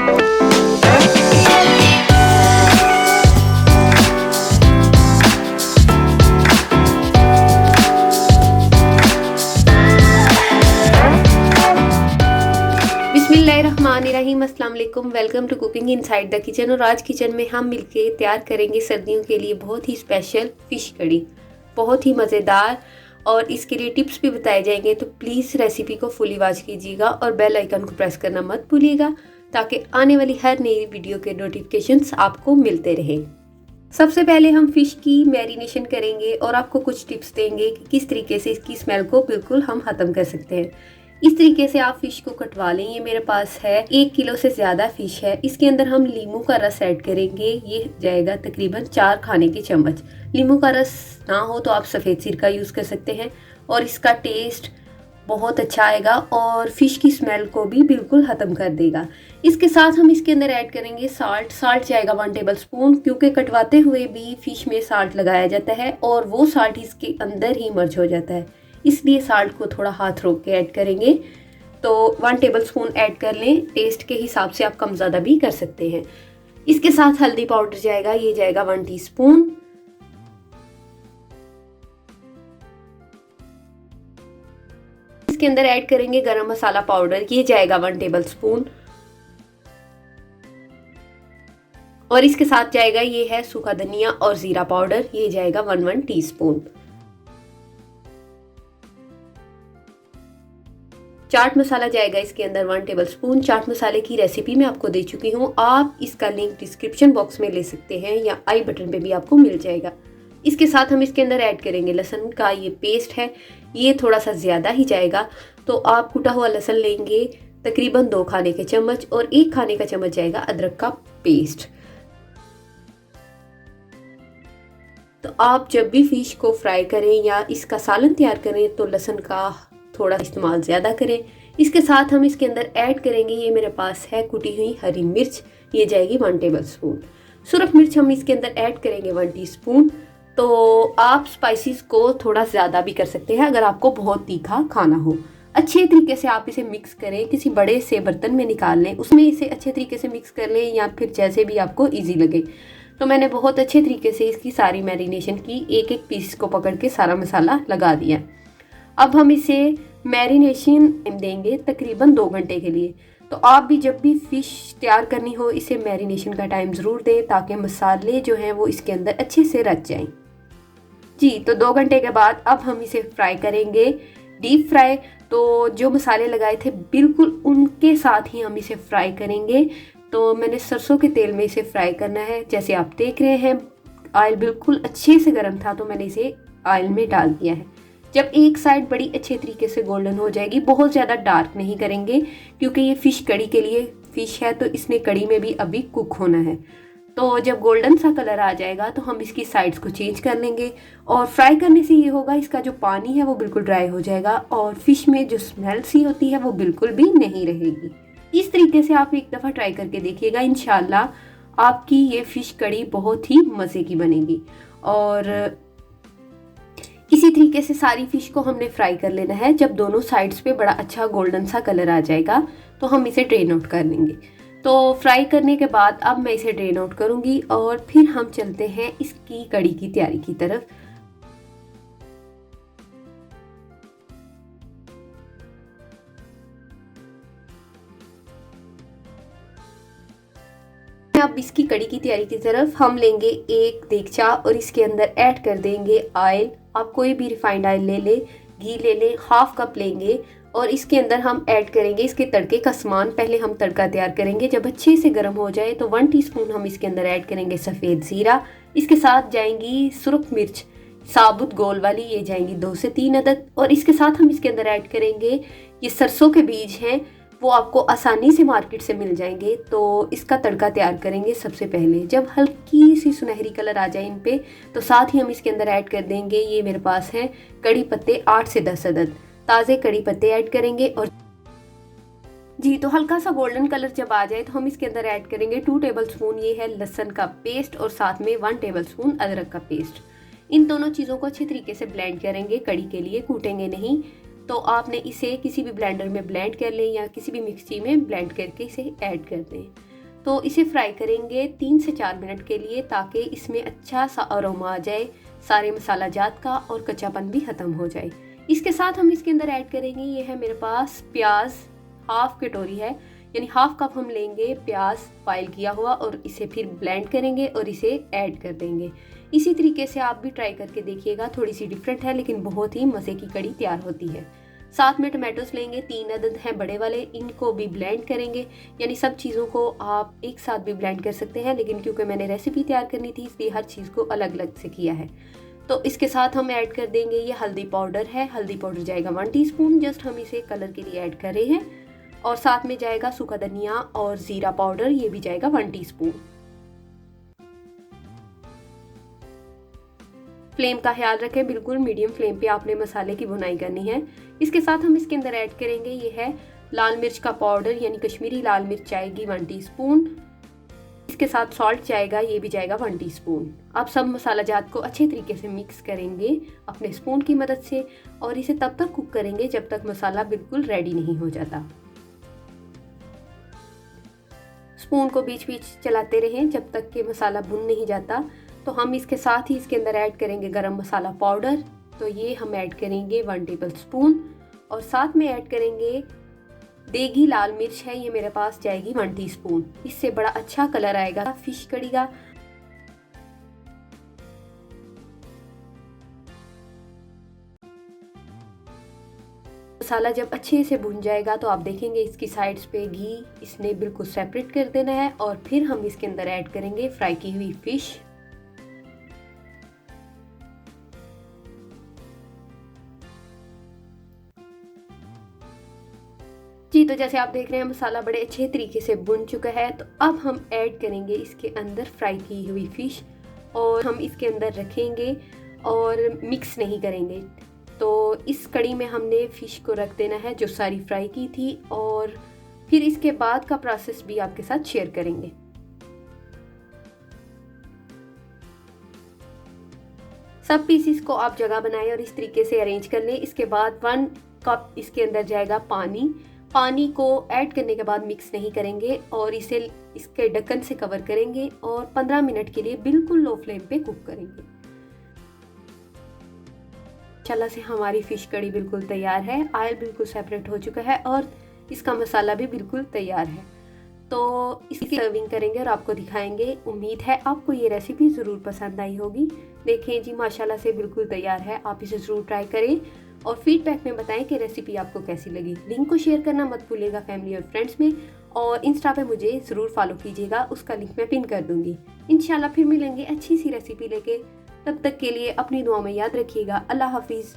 बिस्मिल्लाहिर्रहमानिर्रहीम, अस्सलाम वालेकुम। Welcome to cooking inside the kitchen. और आज किचन में हम मिलके तैयार करेंगे सर्दियों के लिए बहुत ही स्पेशल फ़िश कड़ी, बहुत ही मज़ेदार। और इसके लिए टिप्स भी बताए जाएंगे, तो प्लीज़ रेसिपी को फुली वॉच कीजिएगा और बेल आइकन को प्रेस करना मत भूलिएगा, ताकि आने वाली हर नई वीडियो के नोटिफिकेशंस आपको मिलते रहें। सबसे पहले हम फ़िश की मैरिनेशन करेंगे और आपको कुछ टिप्स देंगे कि किस तरीके से इसकी स्मेल को बिल्कुल हम ख़त्म कर सकते हैं। इस तरीके से आप फ़िश को कटवा लें। ये मेरे पास है 1 किलो से ज़्यादा फ़िश है। इसके अंदर हम लीमू का रस ऐड करेंगे। ये जाएगा तकरीबन 4 खाने के चम्मच। लीमू का रस ना हो तो आप सफ़ेद सिरका यूज़ कर सकते हैं और इसका टेस्ट बहुत अच्छा आएगा और फ़िश की स्मेल को भी बिल्कुल ख़त्म कर देगा। इसके साथ हम इसके अंदर ऐड करेंगे साल्ट जाएगा 1 टेबल स्पून, क्योंकि कटवाते हुए भी फ़िश में साल्ट लगाया जाता है और वो साल्ट इसके अंदर ही मर्ज हो जाता है, इसलिए साल्ट को थोड़ा हाथ रोक के ऐड करेंगे। तो 1 टेबल स्पून ऐड कर लें। टेस्ट के हिसाब से आप कम ज़्यादा भी कर सकते हैं। इसके साथ हल्दी पाउडर जाएगा, ये जाएगा 1 टीस्पून। इसके अंदर ऐड करेंगे गरम मसाला पाउडर, ये जाएगा 1 टेबल स्पून। और इसके साथ जाएगा ये है सूखा धनिया और ज़ीरा पाउडर, ये जाएगा 1 टीस्पून। चाट मसाला जाएगा इसके अंदर 1 टेबल स्पून। चाट मसाले की रेसिपी मैं आपको दे चुकी हूँ, आप इसका लिंक डिस्क्रिप्शन बॉक्स में ले सकते हैं या आई बटन पे भी आपको मिल जाएगा। इसके साथ हम इसके अंदर ऐड करेंगे लहसुन का ये पेस्ट है, ये थोड़ा सा ज़्यादा ही जाएगा। तो आप कुटा हुआ लहसुन लेंगे तकरीबन 2 खाने के चम्मच और 1 खाने का चम्मच जाएगा अदरक का पेस्ट। तो आप जब भी फ़िश को फ्राई करें या इसका सालन तैयार करें तो लहसुन का थोड़ा इस्तेमाल ज़्यादा करें। इसके साथ हम इसके अंदर ऐड करेंगे, ये मेरे पास है कुटी हुई हरी मिर्च, ये जाएगी 1 टेबल स्पून। सुरख मिर्च हम इसके अंदर ऐड करेंगे 1 टीस्पून। तो आप स्पाइसेस को थोड़ा ज़्यादा भी कर सकते हैं अगर आपको बहुत तीखा खाना हो। अच्छे तरीके से आप इसे मिक्स करें, किसी बड़े से बर्तन में निकाल लें, उसमें इसे अच्छे तरीके से मिक्स कर लें या फिर जैसे भी आपको ईजी लगे। तो मैंने बहुत अच्छे तरीके से इसकी सारी मैरिनेशन की, एक एक पीस को पकड़ के सारा मसाला लगा दिया। अब हम इसे मैरिनेशन देंगे तकरीबन 2 घंटे के लिए। तो आप भी जब भी फ़िश तैयार करनी हो इसे मैरिनेशन का टाइम ज़रूर दें, ताकि मसाले जो हैं वो इसके अंदर अच्छे से रच जाएं। जी, तो 2 घंटे के बाद अब हम इसे फ्राई करेंगे, डीप फ्राई। तो जो मसाले लगाए थे बिल्कुल उनके साथ ही हम इसे फ्राई करेंगे। तो मैंने सरसों के तेल में इसे फ्राई करना है। जैसे आप देख रहे हैं ऑयल बिल्कुल अच्छे से गर्म था, तो मैंने इसे ऑयल में डाल दिया है। जब एक साइड बड़ी अच्छे तरीके से गोल्डन हो जाएगी, बहुत ज़्यादा डार्क नहीं करेंगे क्योंकि ये फ़िश कड़ी के लिए फ़िश है, तो इसने कड़ी में भी अभी कुक होना है। तो जब गोल्डन सा कलर आ जाएगा तो हम इसकी साइड्स को चेंज कर लेंगे। और फ्राई करने से ये होगा, इसका जो पानी है वो बिल्कुल ड्राई हो जाएगा और फ़िश में जो स्मेल सी होती है वो बिल्कुल भी नहीं रहेगी। इस तरीके से आप एक दफ़ा ट्राई करके देखिएगा, इंशाल्लाह आपकी ये फ़िश कड़ी बहुत ही मज़े की बनेगी। और इसी तरीके से सारी फ़िश को हमने फ्राई कर लेना है। जब दोनों साइड्स पे बड़ा अच्छा गोल्डन सा कलर आ जाएगा तो हम इसे ड्रेन आउट कर लेंगे। तो फ्राई करने के बाद अब मैं इसे ड्रेन आउट करूँगी और फिर हम चलते हैं इसकी कड़ी की तैयारी की तरफ। अब इसकी कड़ी की तैयारी की तरफ हम लेंगे एक देगचा और इसके अंदर ऐड कर देंगे ऑयल। आप कोई भी रिफाइंड ऑयल ले लें, घी ले लें, 1/2 कप लेंगे और इसके अंदर हम ऐड करेंगे इसके तड़के का सामान। पहले हम तड़का तैयार करेंगे, जब अच्छे से गर्म हो जाए तो 1 टीस्पून हम इसके अंदर ऐड करेंगे सफ़ेद ज़ीरा। इसके साथ जाएंगी सुरख मिर्च साबुत गोल वाली, ये जाएंगी 2 से 3 अदद। और इसके साथ हम इसके अंदर ऐड करेंगे ये सरसों के बीज हैं, वो आपको आसानी से मार्केट से मिल जाएंगे। तो इसका तड़का तैयार करेंगे। सबसे पहले जब हल्की सी सुनहरी कलर आ जाए इन पे, तो साथ ही हम इसके अंदर ऐड कर देंगे, ये मेरे पास है कड़ी पत्ते 8 से 10 अदद ताज़े कड़ी पत्ते ऐड करेंगे। और जी, तो हल्का सा गोल्डन कलर जब आ जाए तो हम इसके अंदर ऐड करेंगे 2 टेबल स्पून ये है लहसुन का पेस्ट और साथ में 1 टेबल स्पून अदरक का पेस्ट। इन दोनों चीज़ों को अच्छी तरीके से ब्लेंड करेंगे, कड़ी के लिए कूटेंगे नहीं। तो आपने इसे किसी भी ब्लेंडर में ब्लेंड कर लें या किसी भी मिक्सी में ब्लेंड करके इसे ऐड कर दें। तो इसे फ्राई करेंगे 3 से 4 मिनट के लिए, ताकि इसमें अच्छा सा अरोमा आ जाए सारे मसाला जात का और कच्चापन भी ख़त्म हो जाए। इसके साथ हम इसके अंदर ऐड करेंगे, ये है मेरे पास प्याज, हाफ कटोरी है, यानी हाफ कप हम लेंगे प्याज बॉयल किया हुआ और इसे फिर ब्लेंड करेंगे और इसे ऐड कर देंगे। इसी तरीके से आप भी ट्राई करके देखिएगा, थोड़ी सी डिफरेंट है लेकिन बहुत ही मज़े की कड़ी तैयार होती है। साथ में टमाटोस लेंगे, 3 अदद हैं बड़े वाले, इनको भी ब्लेंड करेंगे। यानी सब चीज़ों को आप एक साथ भी ब्लेंड कर सकते हैं, लेकिन क्योंकि मैंने रेसिपी तैयार करनी थी इसलिए हर चीज़ को अलग अलग से किया है। तो इसके साथ हम ऐड कर देंगे, ये हल्दी पाउडर है, हल्दी पाउडर जाएगा 1 टीस्पून, जस्ट हम इसे कलर के लिए ऐड कर रहे हैं। और साथ में जाएगा सूखा धनिया और ज़ीरा पाउडर, ये भी जाएगा 1 टीस्पून। फ्लेम का ख्याल रखें, बिल्कुल मीडियम फ्लेम पे आपने मसाले की भुनाई करनी है। इसके साथ हम इसके अंदर ऐड करेंगे, ये है लाल मिर्च का पाउडर, यानी कश्मीरी लाल मिर्च जाएगी 1 टीस्पून। इसके साथ सॉल्ट जाएगा, ये भी जाएगा 1 टीस्पून। आप सब मसाला जात को अच्छे तरीके से मिक्स करेंगे अपने स्पून की मदद से, और इसे तब तक कुक करेंगे जब तक मसाला बिल्कुल रेडी नहीं हो जाता। स्पून को बीच बीच चलाते रहें जब तक कि मसाला भुन नहीं जाता। तो हम इसके साथ ही इसके अंदर ऐड करेंगे गरम मसाला पाउडर, तो ये हम ऐड करेंगे 1 टेबल स्पून। और साथ में ऐड करेंगे देगी लाल मिर्च है, ये मेरे पास जाएगी 1 टीस्पून। इससे बड़ा अच्छा कलर आएगा फिश कड़ी का। मसाला जब अच्छे से भुन जाएगा तो आप देखेंगे इसकी साइड्स पे घी इसने बिल्कुल सेपरेट कर देना है। और फिर हम इसके अंदर ऐड करेंगे फ्राई की हुई फिश। जी, तो जैसे आप देख रहे हैं मसाला बड़े अच्छे तरीके से भुन चुका है। तो अब हम ऐड करेंगे इसके अंदर फ्राई की हुई फिश, और हम इसके अंदर रखेंगे और मिक्स नहीं करेंगे। तो इस कड़ी में हमने फ़िश को रख देना है जो सारी फ्राई की थी, और फिर इसके बाद का प्रोसेस भी आपके साथ शेयर करेंगे। सब पीसीस को आप जगह बनाएं और इस तरीके से अरेंज कर लें। इसके बाद 1 कप इसके अंदर जाएगा पानी। पानी को ऐड करने के बाद मिक्स नहीं करेंगे और इसे इसके ढक्कन से कवर करेंगे और 15 मिनट के लिए बिल्कुल लो फ्लेम पे कुक करेंगे। माशाल्लाह से हमारी फ़िश कड़ी बिल्कुल तैयार है। ऑयल बिल्कुल सेपरेट हो चुका है और इसका मसाला भी बिल्कुल तैयार है। तो इसकी सर्विंग करेंगे और आपको दिखाएंगे। उम्मीद है आपको ये रेसिपी ज़रूर पसंद आई होगी। देखें जी, माशाल्लाह से बिल्कुल तैयार है। आप इसे ज़रूर ट्राई करें और फीडबैक में बताएं कि रेसिपी आपको कैसी लगी। लिंक को शेयर करना मत भूलिएगा फैमिली और फ्रेंड्स में, और इंस्टा पे मुझे ज़रूर फॉलो कीजिएगा, उसका लिंक मैं पिन कर दूँगी। इंशाल्लाह फिर मिलेंगे अच्छी सी रेसिपी लेके। तब तक के लिए अपनी दुआ में याद रखिएगा। अल्लाह हाफिज़।